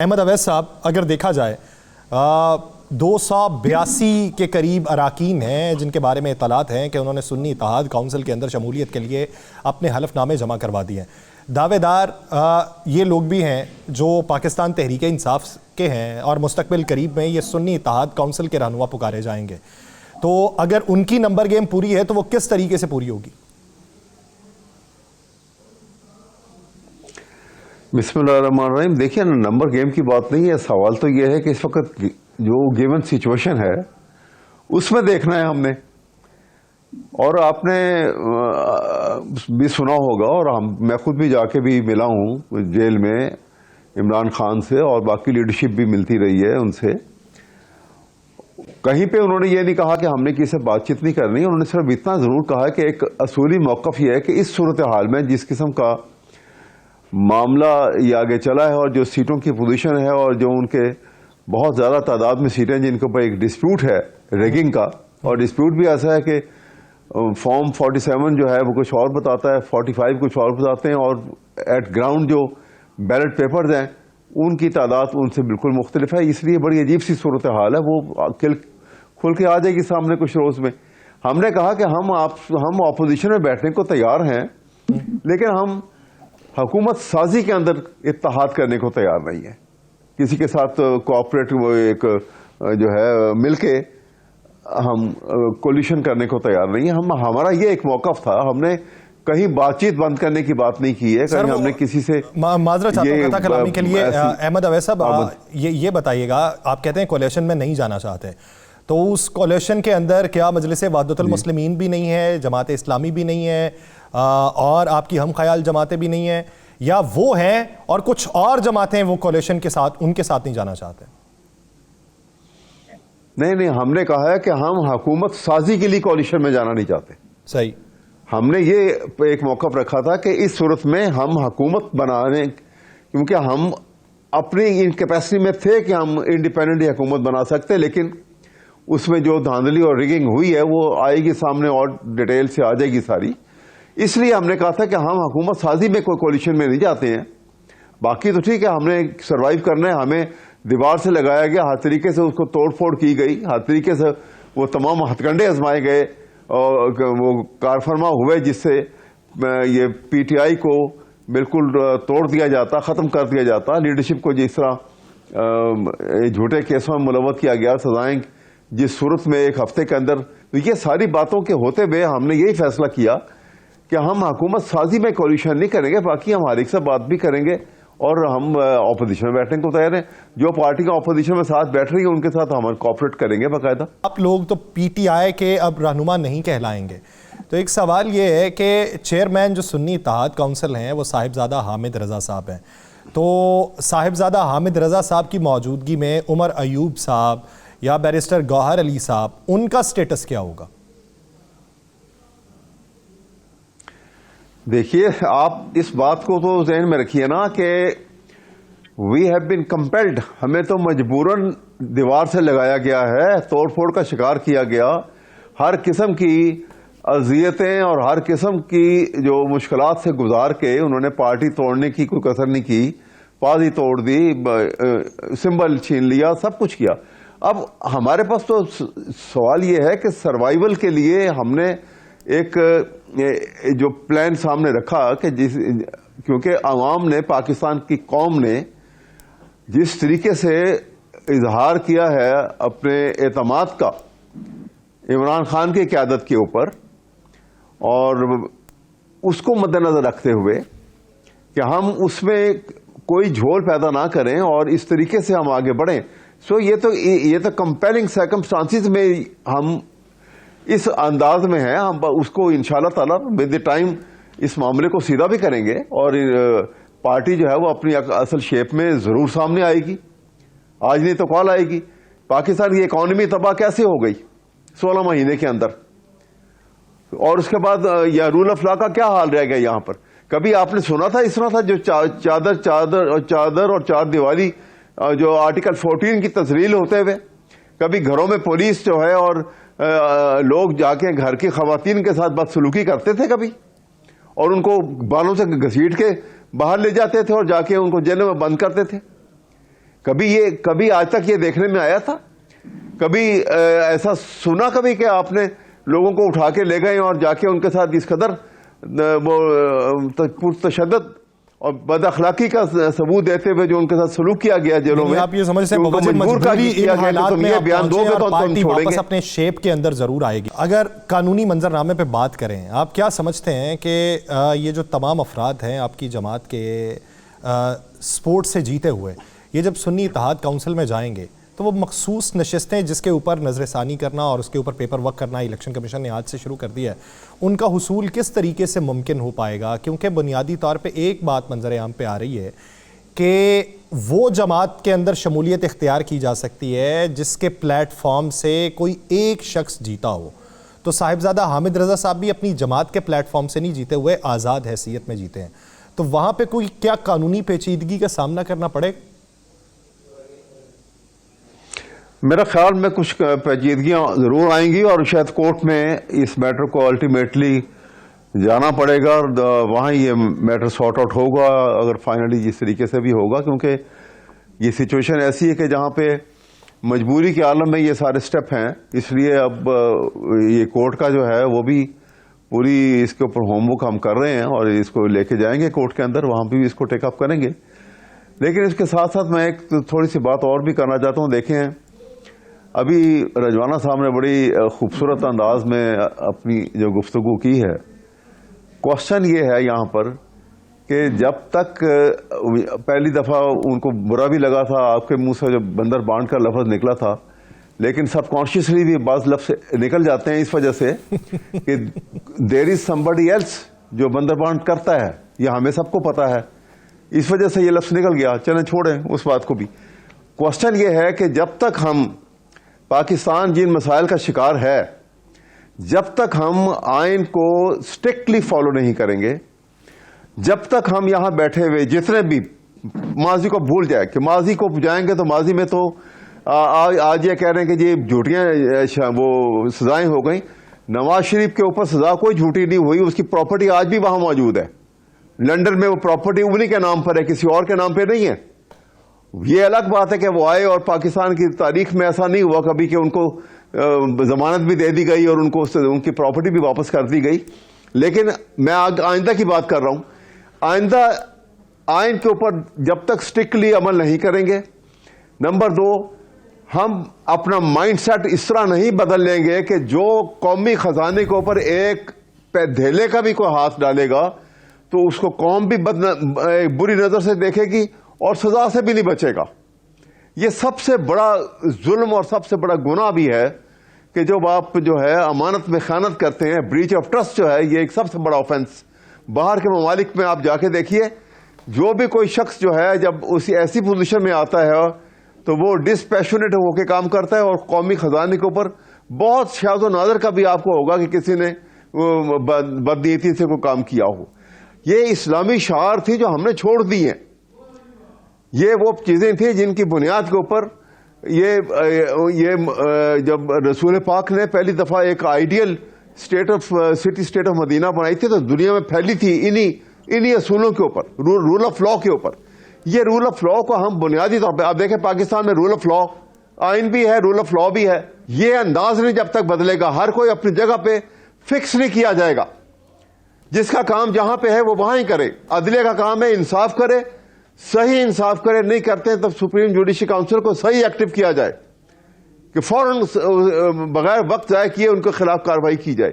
احمد اویس صاحب، اگر دیکھا جائے 282 کے قریب اراکین ہیں جن کے بارے میں اطلاعات ہیں کہ انہوں نے سنی اتحاد کونسل کے اندر شمولیت کے لیے اپنے حلف نامے جمع کروا دیے ہیں۔ دعوے دار یہ لوگ بھی ہیں جو پاکستان تحریک انصاف کے ہیں اور مستقبل قریب میں یہ سنی اتحاد کونسل کے رہنما پکارے جائیں گے، تو اگر ان کی نمبر گیم پوری ہے تو وہ کس طریقے سے پوری ہوگی؟ بسم اللہ الرحمن الرحیم۔ دیکھیے نا، نمبر گیم کی بات نہیں ہے، سوال تو یہ ہے کہ اس وقت جو گیون سچویشن ہے اس میں دیکھنا ہے ہم نے، اور آپ نے بھی سنا ہوگا اور میں خود بھی جا کے بھی ملا ہوں جیل میں عمران خان سے، اور باقی لیڈرشپ بھی ملتی رہی ہے ان سے۔ کہیں پہ انہوں نے یہ نہیں کہا کہ ہم نے کسی سے بات چیت نہیں کرنی، انہوں نے صرف اتنا ضرور کہا کہ ایک اصولی موقف یہ ہے کہ اس صورتحال میں جس قسم کا معاملہ یہ آگے چلا ہے اور جو سیٹوں کی پوزیشن ہے اور جو ان کے بہت زیادہ تعداد میں سیٹیں جن کے اوپر ایک ڈسپیوٹ ہے ریگنگ کا، اور ڈسپیوٹ بھی ایسا ہے کہ فارم 47 جو ہے وہ کچھ اور بتاتا ہے، 45 کچھ اور بتاتے ہیں، اور ایٹ گراؤنڈ جو بیلٹ پیپرز ہیں ان کی تعداد ان سے بالکل مختلف ہے۔ اس لیے بڑی عجیب سی صورتحال ہے، وہ کھل کے آ جائے گی سامنے کچھ روز میں۔ ہم نے کہا کہ ہم اپوزیشن میں بیٹھنے کو تیار ہیں، لیکن ہم حکومت سازی کے اندر اتحاد کرنے کو تیار نہیں ہے، کسی کے ساتھ کوآپریٹ ایک جو ہے مل کے ہم کولیشن کرنے کو تیار نہیں ہے۔ ہمارا یہ ایک موقف تھا، ہم نے کہیں بات چیت بند کرنے کی بات نہیں کی ہے، کہیں ہم نے کسی سے معذرت چاہتا ہوں قطع کلامی کے لیے۔ احمد اویس صاحب، یہ بتائیے گا، آپ کہتے ہیں کولیشن میں نہیں جانا چاہتے، تو اس کولیشن کے اندر کیا مجلس وحدت المسلمین بھی نہیں ہے، جماعت اسلامی بھی نہیں ہے، اور آپ کی ہم خیال جماعتیں بھی نہیں ہیں، یا وہ ہیں اور کچھ اور جماعتیں وہ کولیشن کے ساتھ ان کے ساتھ نہیں جانا چاہتے؟ نہیں، ہم نے کہا ہے کہ ہم حکومت سازی کے لیے کولیشن میں جانا نہیں چاہتے۔ صحیح، ہم نے یہ ایک موقف رکھا تھا کہ اس صورت میں ہم حکومت بنانے، کیونکہ ہم اپنی انکیپیسٹی میں تھے کہ ہم انڈیپینڈنٹ حکومت بنا سکتے، لیکن اس میں جو دھاندلی اور ریگنگ ہوئی ہے وہ آئے گی سامنے اور ڈیٹیل سے آ جائے گی ساری۔ اس لیے ہم نے کہا تھا کہ ہم حکومت سازی میں کوئی کولیشن میں نہیں جاتے ہیں۔ باقی تو ٹھیک ہے، ہم نے سروائیو کرنا ہے، ہمیں دیوار سے لگایا گیا، ہر طریقے سے اس کو توڑ پھوڑ کی گئی، ہر طریقے سے وہ تمام ہتھ کنڈے آزمائے گئے، اور وہ کارفرما ہوئے جس سے یہ پی ٹی آئی کو بالکل توڑ دیا جاتا، ختم کر دیا جاتا، لیڈرشپ کو جس طرح جھوٹے کیسوں میں ملوث کیا گیا، سزائیں جس صورت میں ایک ہفتے کے اندر۔ یہ ساری باتوں کے ہوتے ہوئے ہم نے یہی فیصلہ کیا کہ ہم حکومت سازی میں کولیشن نہیں کریں گے، باقی ہم ہر ایک سے بات بھی کریں گے، اور ہم اپوزیشن میں بیٹھنے کو تیار ہیں۔ جو پارٹی کا اپوزیشن میں ساتھ بیٹھ رہی ہے ان کے ساتھ ہم کوآپریٹ کریں گے باقاعدہ۔ آپ لوگ تو پی ٹی آئی کے اب رہنما نہیں کہلائیں گے، تو ایک سوال یہ ہے کہ چیئرمین جو سنی اتحاد کونسل ہیں وہ صاحبزادہ حامد رضا صاحب ہیں، تو صاحبزادہ حامد رضا صاحب کی موجودگی میں عمر ایوب صاحب یا بیرسٹر گوہر علی صاحب، ان کا سٹیٹس کیا ہوگا؟ دیکھیے، آپ اس بات کو تو ذہن میں رکھیے نا کہ وی ہیو بین کمپیلڈ، ہمیں تو مجبوراً دیوار سے لگایا گیا ہے، توڑ پھوڑ کا شکار کیا گیا، ہر قسم کی اذیتیں اور ہر قسم کی جو مشکلات سے گزار کے انہوں نے پارٹی توڑنے کی کوئی کسر نہیں کی، پادی توڑ دی، سمبل چھین لیا، سب کچھ کیا۔ اب ہمارے پاس تو سوال یہ ہے کہ سروائیول کے لیے ہم نے ایک جو پلان سامنے رکھا کہ کیونکہ عوام نے، پاکستان کی قوم نے جس طریقے سے اظہار کیا ہے اپنے اعتماد کا عمران خان کی قیادت کے اوپر، اور اس کو مد نظر رکھتے ہوئے کہ ہم اس میں کوئی جھول پیدا نہ کریں اور اس طریقے سے ہم آگے بڑھیں، یہ تو کمپیلنگ سرکمسٹانسز میں ہم اس انداز میں ہیں، ہم اس کو انشاءاللہ تعالی ود دی ٹائم اس معاملے کو سیدھا بھی کریں گے، اور پارٹی جو ہے وہ اپنی اصل شیپ میں ضرور سامنے آئے گی، آج نہیں تو کل آئے گی۔ پاکستان کی اکانومی تباہ کیسے ہو گئی 16 مہینے کے اندر، اور اس کے بعد یا رول آف لا کا کیا حال رہ گیا یہاں پر؟ کبھی آپ نے سنا تھا اس طرح تھا جو چادر اور چار دیواری جو آرٹیکل 14 کی تزلیل ہوتے ہوئے؟ کبھی گھروں میں پولیس جو ہے اور لوگ جا کے گھر کی خواتین کے ساتھ بدسلوکی کرتے تھے کبھی، اور ان کو بالوں سے گھسیٹ کے باہر لے جاتے تھے اور جا کے ان کو جیلوں میں بند کرتے تھے؟ کبھی آج تک یہ دیکھنے میں آیا تھا؟ کبھی ایسا سنا کبھی کہ آپ نے لوگوں کو اٹھا کے لے گئے اور جا کے ان کے ساتھ اس قدر وہ تشدد اور بد اخلاقی کا ثبوت دیتے ہوئے جو ان کے ساتھ سلوک کیا گیا جیلوں میں، آپ یہ سمجھتے ہیں ان کو مجبور کیا گیا کہ تم یہ بیان دو گے تو ہم چھوڑیں گے؟ اپنے شیپ کے اندر ضرور آئے گی. اگر قانونی منظرنامے پہ بات کریں، آپ کیا سمجھتے ہیں کہ یہ جو تمام افراد ہیں آپ کی جماعت کے سپورٹ سے جیتے ہوئے، یہ جب سنی اتحاد کونسل میں جائیں گے تو وہ مخصوص نشستیں جس کے اوپر نظر ثانی کرنا اور اس کے اوپر پیپر ورک کرنا الیکشن کمیشن نے آج سے شروع کر دیا ہے، ان کا حصول کس طریقے سے ممکن ہو پائے گا؟ کیونکہ بنیادی طور پہ ایک بات منظر عام پہ آ رہی ہے کہ وہ جماعت کے اندر شمولیت اختیار کی جا سکتی ہے جس کے پلیٹ فارم سے کوئی ایک شخص جیتا ہو. تو صاحبزادہ حامد رضا صاحب بھی اپنی جماعت کے پلیٹ فارم سے نہیں جیتے ہوئے، آزاد حیثیت میں جیتے ہیں. تو وہاں پہ کوئی کیا قانونی پیچیدگی کا سامنا کرنا پڑے؟ میرا خیال میں کچھ پیچیدگیاں ضرور آئیں گی اور شاید کورٹ میں اس میٹر کو الٹیمیٹلی جانا پڑے گا اور وہاں یہ میٹر سارٹ آؤٹ ہوگا، اگر فائنلی جس طریقے سے بھی ہوگا، کیونکہ یہ سچویشن ایسی ہے کہ جہاں پہ مجبوری کے عالم میں یہ سارے سٹیپ ہیں. اس لیے اب یہ کورٹ کا جو ہے وہ بھی پوری اس کے اوپر ہوم ورک ہم کر رہے ہیں اور اس کو لے کے جائیں گے کورٹ کے اندر، وہاں پہ بھی اس کو ٹیک اپ کریں گے. لیکن اس کے ساتھ ساتھ میں ایک تھوڑی سی بات اور بھی کرنا چاہتا ہوں. دیکھیں، ابھی رجوانہ صاحب نے بڑی خوبصورت انداز میں اپنی جو گفتگو کی ہے. کوشچن یہ ہے یہاں پر کہ جب تک پہلی دفعہ ان کو برا بھی لگا تھا آپ کے منہ سے جو بندر بانٹ کا لفظ نکلا تھا، لیکن سب کانشیسلی بھی بعض لفظ نکل جاتے ہیں اس وجہ سے کہ دیر از somebody else جو بندر بانٹ کرتا ہے، یہ ہمیں سب کو پتا ہے، اس وجہ سے یہ لفظ نکل گیا. چلیں چھوڑیں اس بات کو بھی. کوشچن یہ ہے کہ جب تک ہم پاکستان جن مسائل کا شکار ہے، جب تک ہم آئین کو اسٹرکٹلی فالو نہیں کریں گے، جب تک ہم یہاں بیٹھے ہوئے جتنے بھی ماضی کو بھول جائے کہ ماضی کو جائیں گے تو ماضی میں تو آج یہ کہہ رہے ہیں کہ یہ جھوٹیاں وہ سزائیں ہو گئیں. نواز شریف کے اوپر سزا کوئی جھوٹی نہیں ہوئی، اس کی پراپرٹی آج بھی وہاں موجود ہے. لنڈن میں وہ پراپرٹی انہی کے نام پر ہے، کسی اور کے نام پہ نہیں ہے. یہ الگ بات ہے کہ وہ آئے اور پاکستان کی تاریخ میں ایسا نہیں ہوا کبھی کہ ان کو ضمانت بھی دے دی گئی اور ان کو ان کی پراپرٹی بھی واپس کر دی گئی. لیکن میں آئندہ کی بات کر رہا ہوں. آئندہ آئین کے اوپر جب تک اسٹرکٹلی عمل نہیں کریں گے، نمبر 2 ہم اپنا مائنڈ سیٹ اس طرح نہیں بدل لیں گے کہ جو قومی خزانے کے اوپر ایک دھیلے کا بھی کوئی ہاتھ ڈالے گا تو اس کو قوم بھی بری نظر سے دیکھے گی اور سزا سے بھی نہیں بچے گا. یہ سب سے بڑا ظلم اور سب سے بڑا گناہ بھی ہے کہ جب آپ جو ہے امانت میں خیانت کرتے ہیں، بریچ آف ٹرسٹ جو ہے، یہ ایک سب سے بڑا آفینس. باہر کے ممالک میں آپ جا کے دیکھیے، جو بھی کوئی شخص جو ہے جب اسی ایسی پوزیشن میں آتا ہے تو وہ ڈسپیشنیٹ ہو کے کام کرتا ہے اور قومی خزانے کے اوپر بہت شاذ و نادر کا بھی آپ کو ہوگا کہ کسی نے بدنیتی سے کوئی کام کیا ہو. یہ اسلامی شعار تھی جو ہم نے چھوڑ دی ہیں. یہ وہ چیزیں تھیں جن کی بنیاد کے اوپر یہ جب رسول پاک نے پہلی دفعہ ایک آئیڈیل سٹی اسٹیٹ آف مدینہ بنائی تھی تو دنیا میں پھیلی تھی انہی اصولوں کے اوپر، رول آف لا کے اوپر. یہ رول آف لا کو ہم بنیادی طور پہ، آپ دیکھیں پاکستان میں رول آف لا آئین بھی ہے، رول آف لا بھی ہے. یہ انداز نہیں جب تک بدلے گا، ہر کوئی اپنی جگہ پہ فکس نہیں کیا جائے گا. جس کا کام جہاں پہ ہے وہ وہاں ہی کرے. عدلیہ کا کام ہے انصاف کرے، صحیح انصاف کرے. نہیں کرتے تب سپریم جوڈیشل کاؤنسل کو صحیح ایکٹیو کیا جائے کہ فوراً بغیر وقت ضائع کیے ان کے خلاف کارروائی کی جائے.